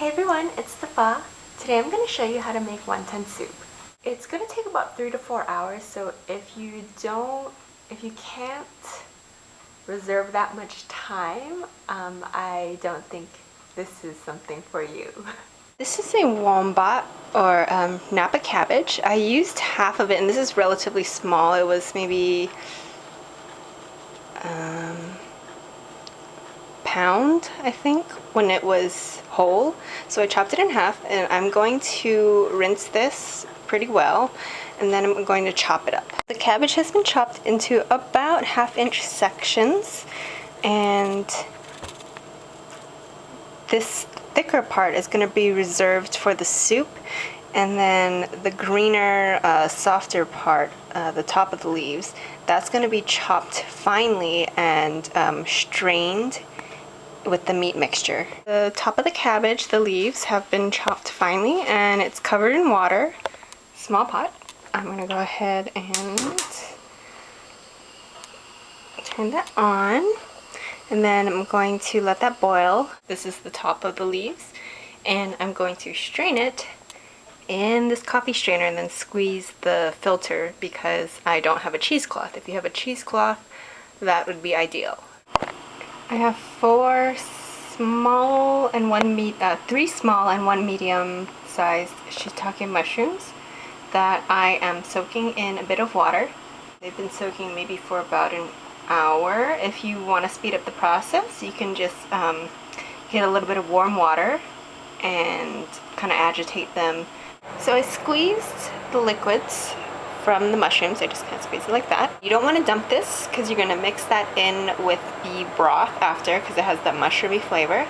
Hey everyone, it's Nappa. Today I'm going to show you how to make wonton soup. It's going to take about 3 to 4 hours, so if you can't reserve that much time, I don't think this is something for you. This is a wombat or nappa cabbage. I used half of it, and this is relatively small. It was maybe pound, I think, when it was whole. So I chopped it in half, and I'm going to rinse this pretty well, and then I'm going to chop it up. The cabbage has been chopped into about 1/2-inch sections, and this thicker part is going to be reserved for the soup, and then the greener, softer part, the top of the leaves, that's going to be chopped finely and strained with the meat mixture. The top of the cabbage, the leaves, have been chopped finely, and it's covered in water. Small pot. I'm going to go ahead and turn that on, and then I'm going to let that boil. This is the top of the leaves, and I'm going to strain it in this coffee strainer and then squeeze the filter because I don't have a cheesecloth. If you have a cheesecloth, that would be ideal. I have 3 small and 1 medium-sized shiitake mushrooms that I am soaking in a bit of water. They've been soaking maybe for about an hour. If you want to speed up the process, you can just get a little bit of warm water and kind of agitate them. So I squeezed the liquids from the mushrooms. I just kind of squeeze it like that. You don't want to dump this because you're going to mix that in with the broth after because it has that mushroomy flavor.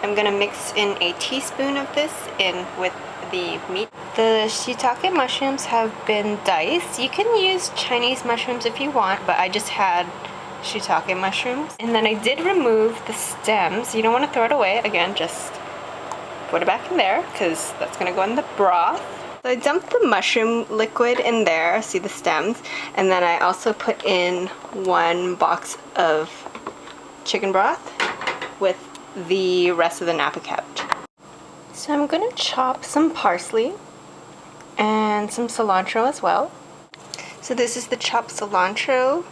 I'm going to mix in a teaspoon of this in with the meat. The shiitake mushrooms have been diced. You can use Chinese mushrooms if you want, but I just had shiitake mushrooms. And then I did remove the stems. You don't want to throw it away. Again, just put it back in there because that's going to go in the broth. So I dumped the mushroom liquid in there, see the stems, and then I also put in 1 box of chicken broth with the rest of the nappa cabbage. So I'm going to chop some parsley and some cilantro as well. So this is the chopped cilantro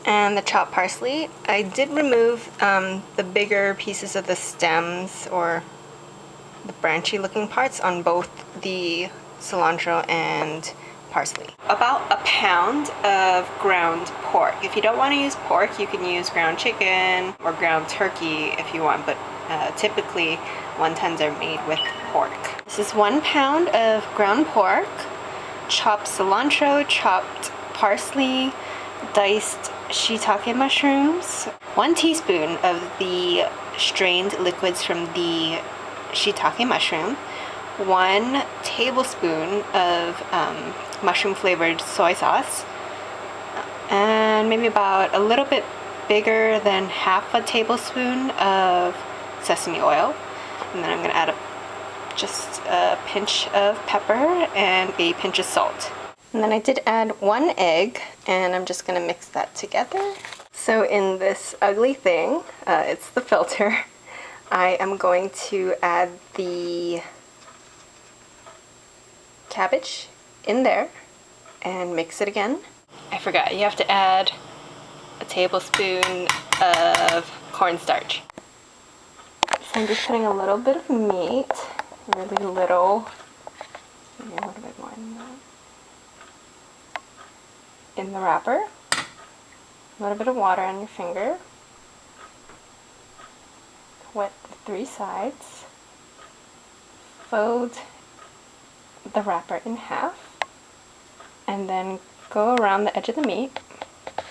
and the chopped parsley. I did remove the bigger pieces of the stems or the branchy looking parts on both the cilantro and parsley. About 1 pound of ground pork. If you don't want to use pork, you can use ground chicken or ground turkey if you want, but typically wontons are made with pork. This is 1 pound of ground pork, chopped cilantro, chopped parsley, diced shiitake mushrooms, 1 teaspoon of the strained liquids from the shiitake mushroom, 1 tablespoon of mushroom flavored soy sauce, and maybe about a little bit bigger than 1/2 tablespoon of sesame oil. And then I'm going to add just a pinch of pepper and a pinch of salt. And then I did add 1 egg, and I'm just going to mix that together. So in this ugly thing, it's the filter, I am going to add the cabbage in there and mix it again. I forgot, you have to add a tablespoon of cornstarch. So I'm just putting a little bit of meat, really little, maybe a little bit more than that, in the wrapper. A little bit of water on your finger. Wet the 3 sides. Fold the wrapper in half, and then go around the edge of the meat,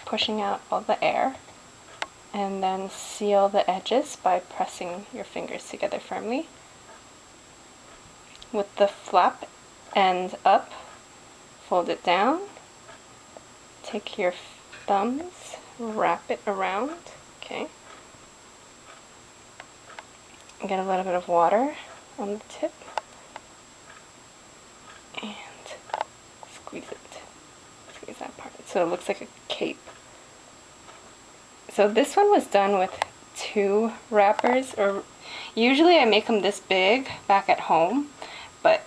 pushing out all the air, and then seal the edges by pressing your fingers together firmly. With the flap end up, fold it down, take your thumbs, wrap it around, okay, get a little bit of water on the tip, and squeeze that part so it looks like a cape. So this one was done with 2 wrappers, or Usually I make them this big back at home, but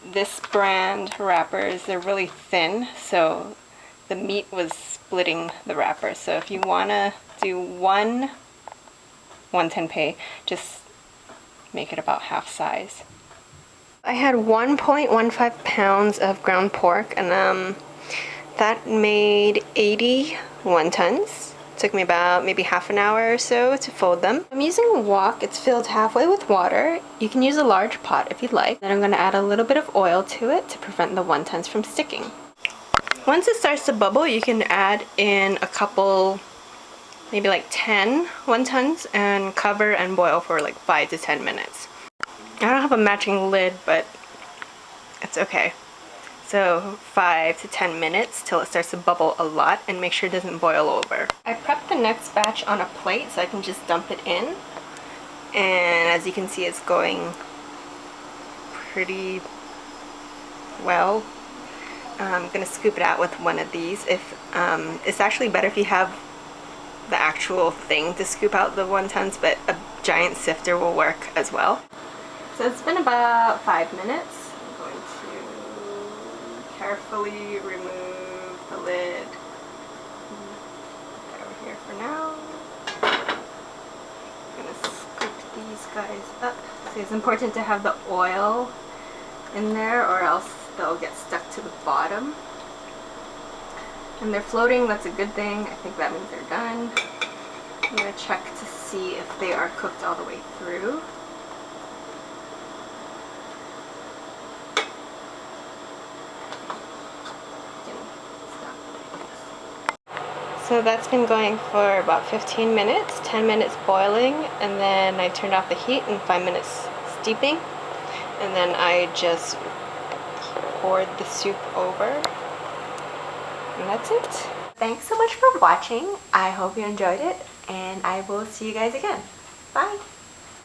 this brand wrappers, they're really thin, so the meat was splitting the wrapper. So if you want to do one tempeh, just make it about half size. I had 1.15 pounds of ground pork, and that made 80 wontons. Took me about maybe half an hour or so to fold them. I'm using a wok. It's filled halfway with water. You can use a large pot if you'd like. Then I'm going to add a little bit of oil to it to prevent the wontons from sticking. Once it starts to bubble, you can add in a couple, maybe like 10 wontons, and cover and boil for like 5 to 10 minutes. I don't have a matching lid, but it's okay. So 5 to 10 minutes till it starts to bubble a lot, and make sure it doesn't boil over. I prepped the next batch on a plate so I can just dump it in. And as you can see, it's going pretty well. I'm going to scoop it out with one of these. It's actually better if you have the actual thing to scoop out the wontons, but a giant sifter will work as well. So it's been about 5 minutes. Carefully remove the lid. Put it over here for now. I'm gonna scoop these guys up. So it's important to have the oil in there, or else they'll get stuck to the bottom. And they're floating, that's a good thing. I think that means they're done. I'm gonna check to see if they are cooked all the way through. So that's been going for about 15 minutes, 10 minutes boiling, and then I turned off the heat and 5 minutes steeping, and then I just poured the soup over, and that's it. Thanks so much for watching. I hope you enjoyed it, and I will see you guys again. Bye!